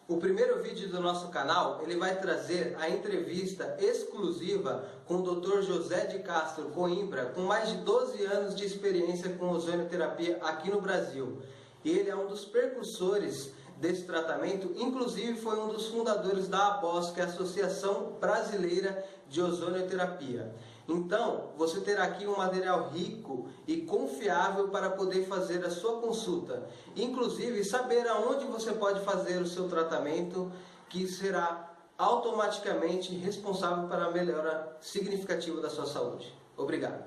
O primeiro vídeo do nosso canal, ele vai trazer a entrevista exclusiva com o Dr. José de Castro Coimbra, com mais de 12 anos de experiência com ozonioterapia aqui no Brasil. E ele é um dos precursores desse tratamento, inclusive foi um dos fundadores da ABOS, que é a Associação Brasileira de Ozonioterapia. Então, você terá aqui um material rico e confiável para poder fazer a sua consulta. Inclusive, saber aonde você pode fazer o seu tratamento, que será automaticamente responsável para a melhora significativa da sua saúde. Obrigado.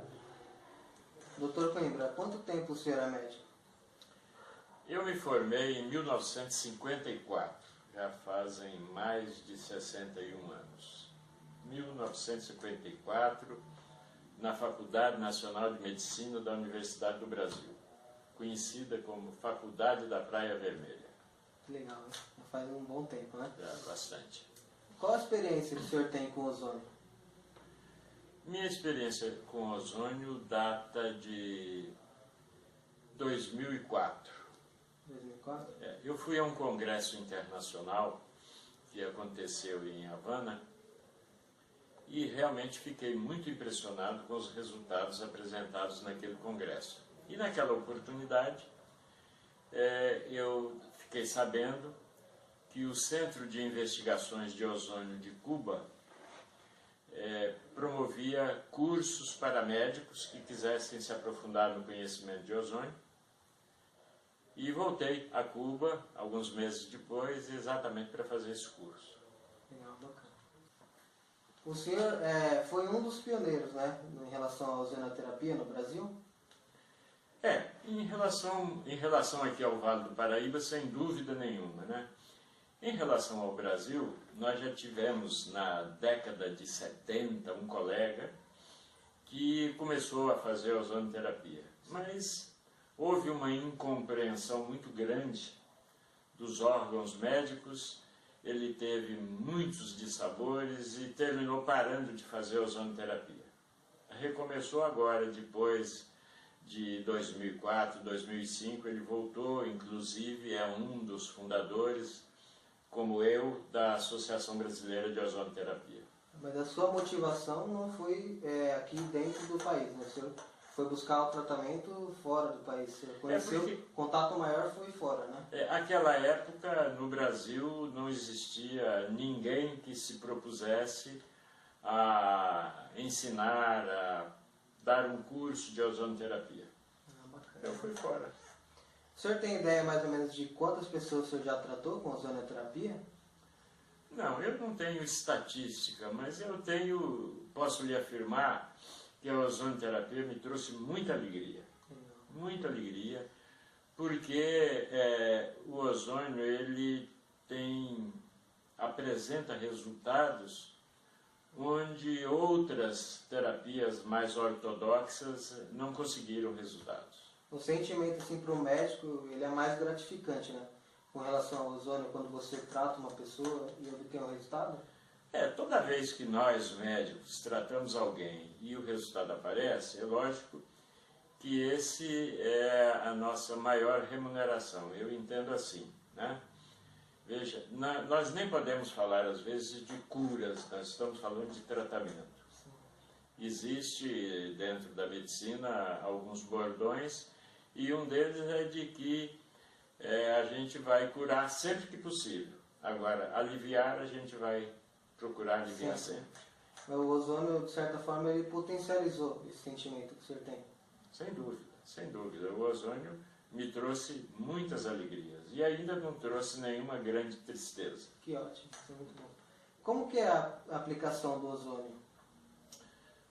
Doutor Coimbra, há quanto tempo o senhor é médico? Eu me formei em 1954, já fazem mais de 61 anos. 1954, na Faculdade Nacional de Medicina da Universidade do Brasil, conhecida como Faculdade da Praia Vermelha. Legal, né? Faz um bom tempo, né? Já, bastante. Qual a experiência que o senhor tem com ozônio? Minha experiência com ozônio data de 2004. 2004? Eu fui a um congresso internacional que aconteceu em Havana e realmente fiquei muito impressionado com os resultados apresentados naquele congresso. E naquela oportunidade eu fiquei sabendo que o Centro de Investigações de Ozônio de Cuba promovia cursos para médicos que quisessem se aprofundar no conhecimento de ozônio. E voltei a Cuba, alguns meses depois, exatamente para fazer esse curso. Legal, bacana. O senhor foi um dos pioneiros, né, em relação à ozonioterapia no Brasil? Em relação aqui ao Vale do Paraíba, sem dúvida nenhuma, né? Em relação ao Brasil, nós já tivemos na década de 70 um colega que começou a fazer ozonioterapia, mas houve uma incompreensão muito grande dos órgãos médicos, ele teve muitos dissabores e terminou parando de fazer ozonioterapia. Recomeçou agora, depois de 2004, 2005, ele voltou, inclusive é um dos fundadores, como eu, da Associação Brasileira de Ozonioterapia. Mas a sua motivação não foi aqui dentro do país, né? O senhor foi buscar o tratamento fora do país. Você conheceu, o contato maior foi fora, né? Aquela época, no Brasil, não existia ninguém que se propusesse a ensinar, a dar um curso de ozonioterapia. Bacana. Eu fui fora. O senhor tem ideia mais ou menos de quantas pessoas o senhor já tratou com ozonioterapia? Não, eu não tenho estatística, mas posso lhe afirmar que a ozonioterapia me trouxe muita alegria. Muita alegria, porque o ozônio ele apresenta resultados onde outras terapias mais ortodoxas não conseguiram resultados. O sentimento assim, para o médico ele é mais gratificante, né? Com relação ao ozônio, quando você trata uma pessoa e obtém um resultado? Toda vez que nós médicos tratamos alguém e o resultado aparece, é lógico que esse é a nossa maior remuneração. Eu entendo assim, né? Veja, nós nem podemos falar às vezes de curas, nós estamos falando de tratamento. Existe dentro da medicina alguns bordões e um deles é de que a gente vai curar sempre que possível. Agora, aliviar a gente vai procurar aliviar sempre. O ozônio, de certa forma, ele potencializou esse sentimento que o senhor tem. Sem dúvida, sem dúvida. O ozônio me trouxe muitas alegrias e ainda não trouxe nenhuma grande tristeza. Que ótimo, isso é muito bom. Como que é a aplicação do ozônio?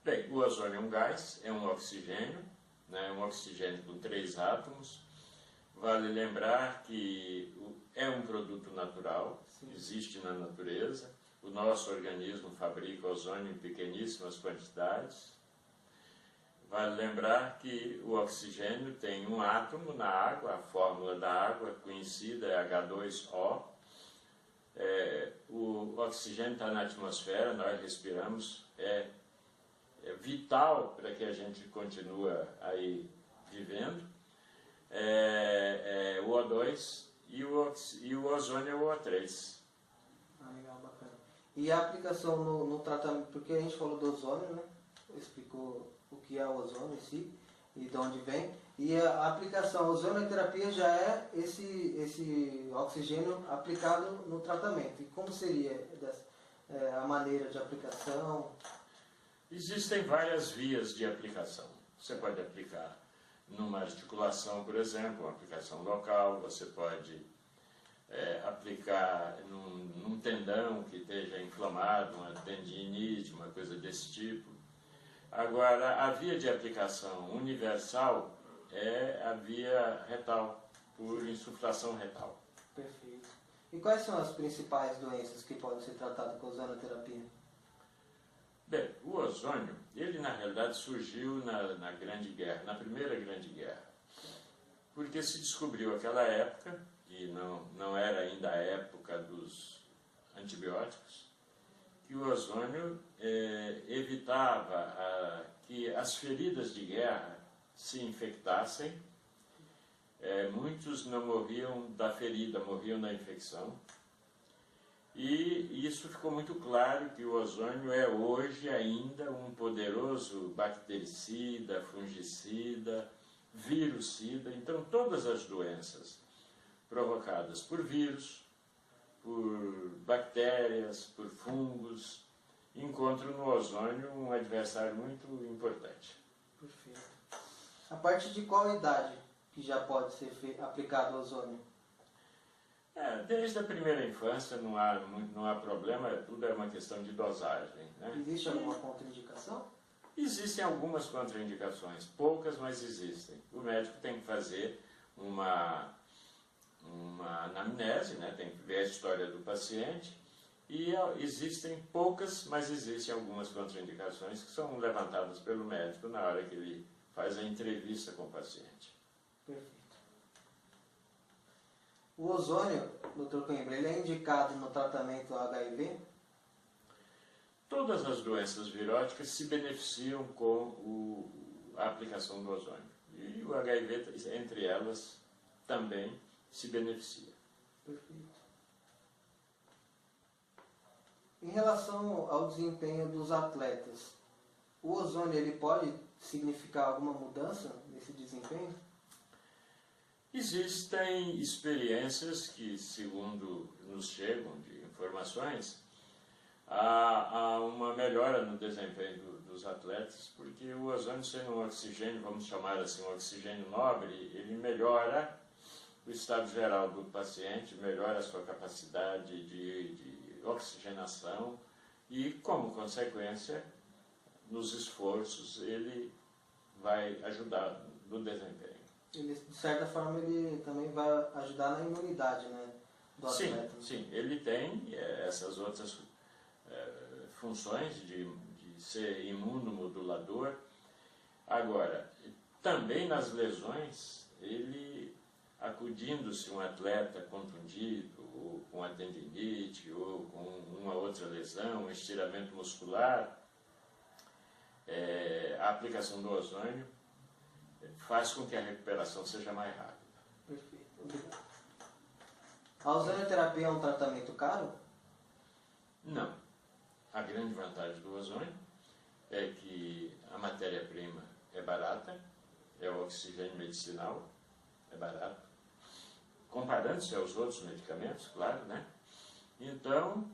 Bem, o ozônio é um gás, é um oxigênio, né, um oxigênio com 3 átomos. Vale lembrar que é um produto natural, sim, existe na natureza. O nosso organismo fabrica ozônio em pequeníssimas quantidades. Vale lembrar que o oxigênio tem um átomo na água, a fórmula da água conhecida é H2O. O oxigênio está na atmosfera, nós respiramos, é vital para que a gente continue aí vivendo. O O2 e o ozônio é o O3. Ah, legal, bacana. E a aplicação no tratamento, porque a gente falou do ozônio, né? Explicou o que é o ozônio em si e de onde vem. E a aplicação, a ozonioterapia já é esse oxigênio aplicado no tratamento. E como seria a maneira de aplicação? Existem várias vias de aplicação. Você pode aplicar numa articulação, por exemplo, uma aplicação local, você pode aplicar num tendão que esteja inflamado, uma tendinite, uma coisa desse tipo. Agora, a via de aplicação universal é a via retal, por insuflação retal. Perfeito. E quais são as principais doenças que podem ser tratadas com ozonioterapia? Bem, o ozônio, ele na realidade surgiu na Grande Guerra, na Primeira Grande Guerra, porque se descobriu aquela época, e não era ainda a época dos antibióticos, que o ozônio evitava que as feridas de guerra se infectassem. Muitos não morriam da ferida, morriam da infecção. E isso ficou muito claro que o ozônio é hoje ainda um poderoso bactericida, fungicida, virucida. Então todas as doenças provocadas por vírus, por bactérias, por fungos, encontram no ozônio um adversário muito importante. Perfeito. A partir de qual idade que já pode ser aplicado o ozônio? Desde a primeira infância não há problema, tudo é uma questão de dosagem. Né? Existe alguma contraindicação? Existem algumas contraindicações, poucas, mas existem. O médico tem que fazer uma anamnese, né? Tem que ver a história do paciente, e existem poucas, mas existem algumas contraindicações que são levantadas pelo médico na hora que ele faz a entrevista com o paciente. Perfeito. O ozônio, Dr. Coimbra, ele é indicado no tratamento HIV? Todas as doenças viróticas se beneficiam com a aplicação do ozônio. E o HIV, entre elas, também se beneficia. Perfeito. Em relação ao desempenho dos atletas, o ozônio ele pode significar alguma mudança nesse desempenho? Existem experiências que, segundo nos chegam de informações, há uma melhora no desempenho dos atletas, porque o ozônio, sendo um oxigênio, vamos chamar assim, um oxigênio nobre, ele melhora o estado geral do paciente, melhora a sua capacidade de oxigenação e, como consequência, nos esforços, ele vai ajudar no desempenho. Ele, de certa forma, ele também vai ajudar na imunidade, né, do atleta. Sim, ele tem essas outras funções de ser imunomodulador. Agora, também nas lesões, ele, acudindo-se um atleta contundido, ou com a tendinite, ou com uma outra lesão, um estiramento muscular, a aplicação do ozônio faz com que a recuperação seja mais rápida. Perfeito, obrigado. A ozonioterapia é um tratamento caro? Não. A grande vantagem do ozônio é que a matéria-prima é barata, é o oxigênio medicinal, é barato, comparando-se aos outros medicamentos, claro, né? Então,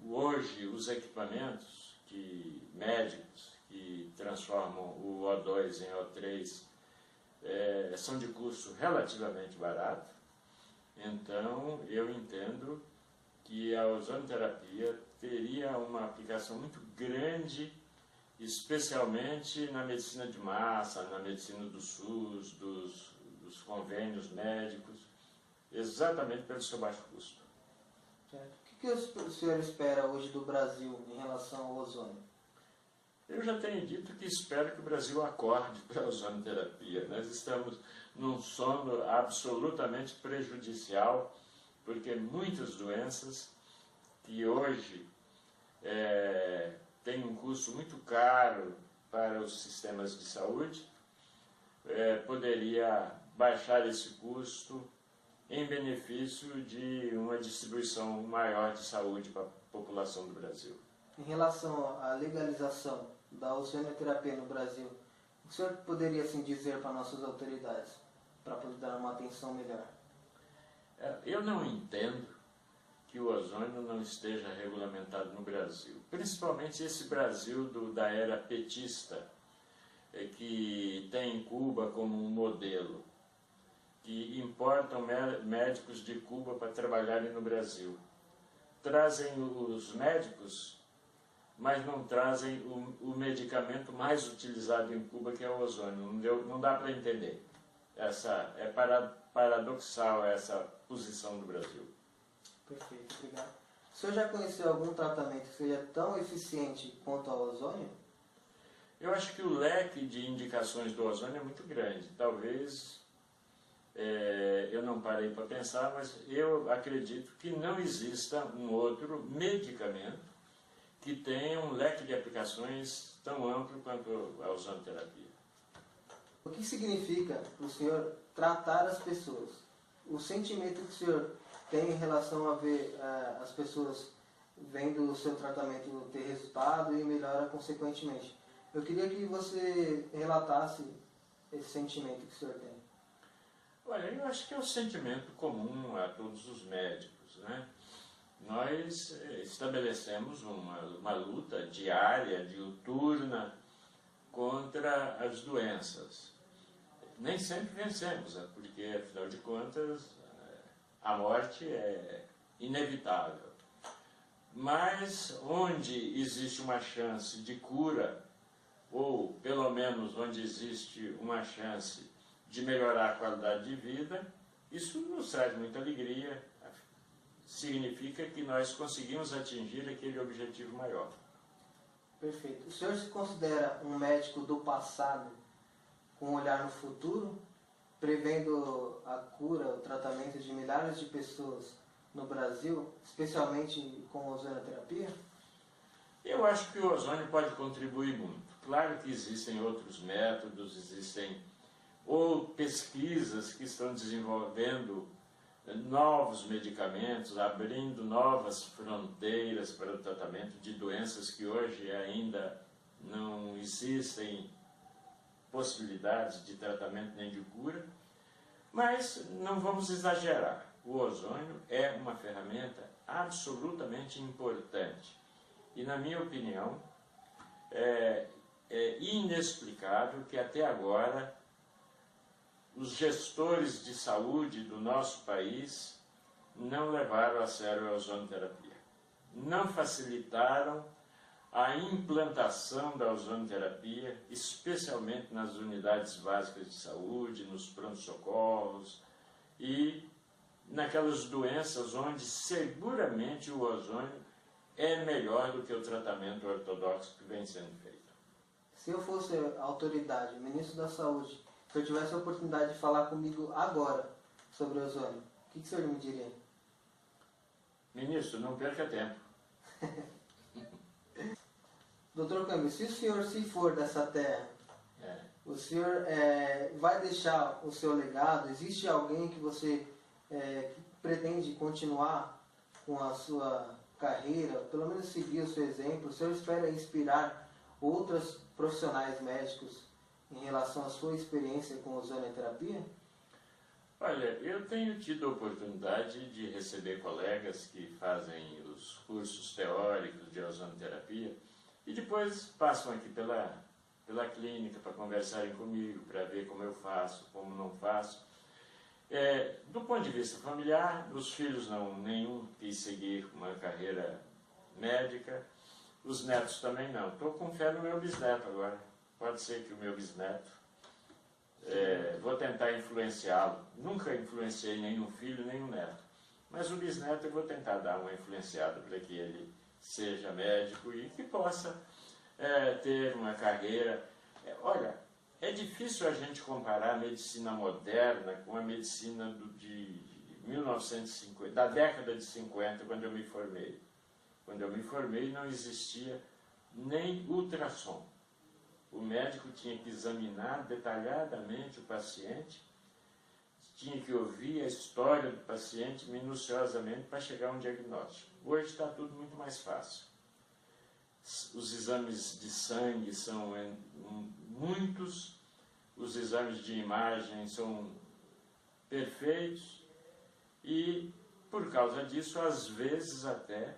hoje, os equipamentos médicos que transformam o O2 em O3 são de custo relativamente barato. Então, eu entendo que a ozonioterapia teria uma aplicação muito grande, especialmente na medicina de massa, na medicina do SUS, dos convênios médicos, exatamente pelo seu baixo custo. Certo. O que o senhor espera hoje do Brasil em relação ao ozônio? Eu já tenho dito que espero que o Brasil acorde para a ozonioterapia. Nós estamos num sono absolutamente prejudicial, porque muitas doenças que hoje têm um custo muito caro para os sistemas de saúde, poderia baixar esse custo em benefício de uma distribuição maior de saúde para a população do Brasil. Em relação à legalização da ozonioterapia no Brasil, o senhor poderia assim dizer para nossas autoridades, para poder dar uma atenção melhor? Eu não entendo que o ozônio não esteja regulamentado no Brasil, principalmente esse Brasil da era petista, que tem Cuba como um modelo, que importam médicos de Cuba para trabalharem no Brasil. Trazem os médicos, mas não trazem o medicamento mais utilizado em Cuba, que é o ozônio. Não dá para entender. É paradoxal essa posição do Brasil. Perfeito, obrigado. O senhor já conheceu algum tratamento que seja tão eficiente quanto ao ozônio? Eu acho que o leque de indicações do ozônio é muito grande. Talvez, eu não parei para pensar, mas eu acredito que não exista um outro medicamento que tenha um leque de aplicações tão amplo quanto a ozonoterapia. O que significa o senhor tratar as pessoas? O sentimento que o senhor tem em relação a ver as pessoas vendo o seu tratamento ter resultado e melhora consequentemente. Eu queria que você relatasse esse sentimento que o senhor tem. Olha, eu acho que é um sentimento comum a todos os médicos, né? Nós estabelecemos uma luta diária, diuturna, contra as doenças. Nem sempre vencemos, porque, afinal de contas, a morte é inevitável. Mas onde existe uma chance de cura, ou pelo menos onde existe uma chance de melhorar a qualidade de vida, isso nos traz muita alegria, significa que nós conseguimos atingir aquele objetivo maior. Perfeito. O senhor se considera um médico do passado com um olhar no futuro, prevendo a cura, o tratamento de milhares de pessoas no Brasil, especialmente com a ozonoterapia? Eu acho que o ozônio pode contribuir muito. Claro que existem outros métodos, existem ou pesquisas que estão desenvolvendo novos medicamentos, abrindo novas fronteiras para o tratamento de doenças que hoje ainda não existem possibilidades de tratamento nem de cura, mas não vamos exagerar. O ozônio é uma ferramenta absolutamente importante e, na minha opinião, é inexplicável que até agora os gestores de saúde do nosso país não levaram a sério a ozonoterapia. Não facilitaram a implantação da ozonoterapia, especialmente nas unidades básicas de saúde, nos pronto-socorros e naquelas doenças onde seguramente o ozônio é melhor do que o tratamento ortodoxo que vem sendo feito. Se eu fosse a autoridade, ministro da Saúde, se eu tivesse a oportunidade de falar comigo agora sobre o ozônio, o que o senhor me diria? Ministro, não perca tempo. Doutor Câmbio, se o senhor se for dessa terra, o senhor vai deixar o seu legado? Existe alguém que você que pretende continuar com a sua carreira, pelo menos seguir o seu exemplo? O senhor espera inspirar outros profissionais médicos em relação à sua experiência com ozonoterapia? Olha, eu tenho tido a oportunidade de receber colegas que fazem os cursos teóricos de ozonoterapia e depois passam aqui pela clínica para conversarem comigo, para ver como eu faço, como não faço. Do ponto de vista familiar, os filhos nenhum quis seguir uma carreira médica, os netos também não. Estou com fé no meu bisneto agora. Pode ser que o meu bisneto, vou tentar influenciá-lo. Nunca influenciei nenhum filho, nenhum neto. Mas o bisneto eu vou tentar dar uma influenciada para que ele seja médico e que possa ter uma carreira. Olha, é difícil a gente comparar a medicina moderna com a medicina de 1950, da década de 50, quando eu me formei. Quando eu me formei não existia nem ultrassom. O médico tinha que examinar detalhadamente o paciente, tinha que ouvir a história do paciente minuciosamente para chegar a um diagnóstico. Hoje está tudo muito mais fácil. Os exames de sangue são muitos, os exames de imagem são perfeitos e, por causa disso, às vezes até,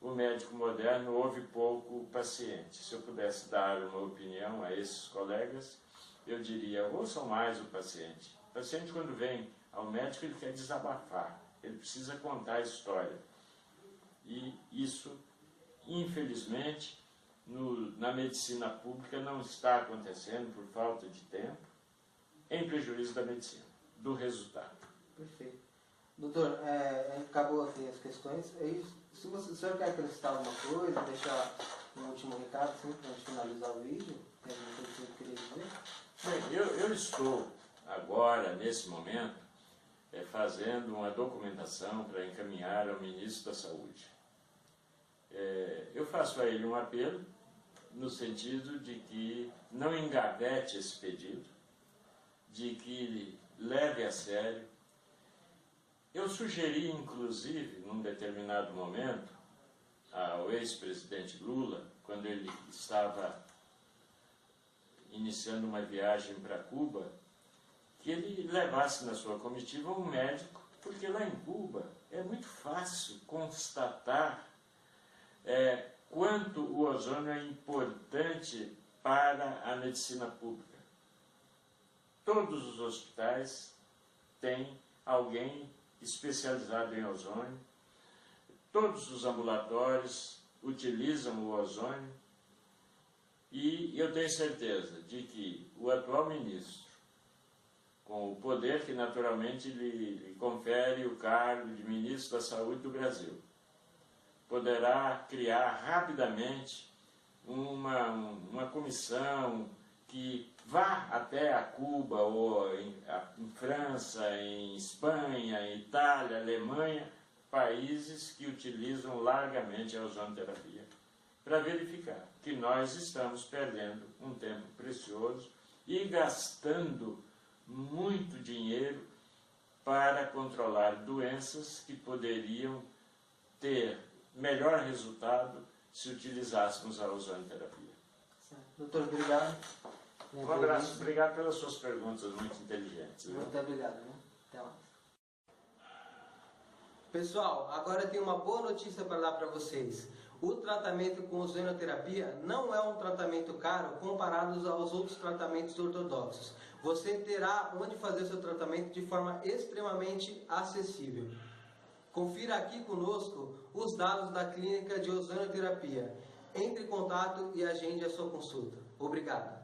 o médico moderno ouve pouco o paciente. Se eu pudesse dar uma opinião a esses colegas, eu diria, ouçam mais o paciente. O paciente, quando vem ao médico, ele quer desabafar, ele precisa contar a história. E isso, infelizmente, na medicina pública não está acontecendo por falta de tempo, em prejuízo da medicina, do resultado. Perfeito. Doutor, acabou aqui as questões. Se o senhor quer acrescentar alguma coisa, deixar um último recado, assim, para a gente finalizar o vídeo, tem alguma coisa que você queria dizer? Bem, eu estou agora, nesse momento, fazendo uma documentação para encaminhar ao Ministro da Saúde. Eu faço a ele um apelo, no sentido de que não engavete esse pedido, de que leve a sério. Eu sugeri, inclusive, num determinado momento, ao ex-presidente Lula, quando ele estava iniciando uma viagem para Cuba, que ele levasse na sua comitiva um médico, porque lá em Cuba é muito fácil constatar quanto o ozônio é importante para a medicina pública. Todos os hospitais têm alguém especializado em ozônio, todos os ambulatórios utilizam o ozônio e eu tenho certeza de que o atual ministro, com o poder que naturalmente lhe confere o cargo de ministro da Saúde do Brasil, poderá criar rapidamente uma comissão que vá até a Cuba, ou em França, em Espanha, em Itália, Alemanha, países que utilizam largamente a ozonoterapia, para verificar que nós estamos perdendo um tempo precioso e gastando muito dinheiro para controlar doenças que poderiam ter melhor resultado se utilizássemos a ozonoterapia. Doutor, obrigado. Um abraço, obrigado pelas suas perguntas muito inteligentes. Muito obrigado. Até mais. Pessoal, agora eu tenho uma boa notícia para dar para vocês. O tratamento com ozonoterapia não é um tratamento caro comparado aos outros tratamentos ortodoxos. Você terá onde fazer seu tratamento de forma extremamente acessível. Confira aqui conosco os dados da clínica de ozonoterapia. Entre em contato e agende a sua consulta. Obrigado.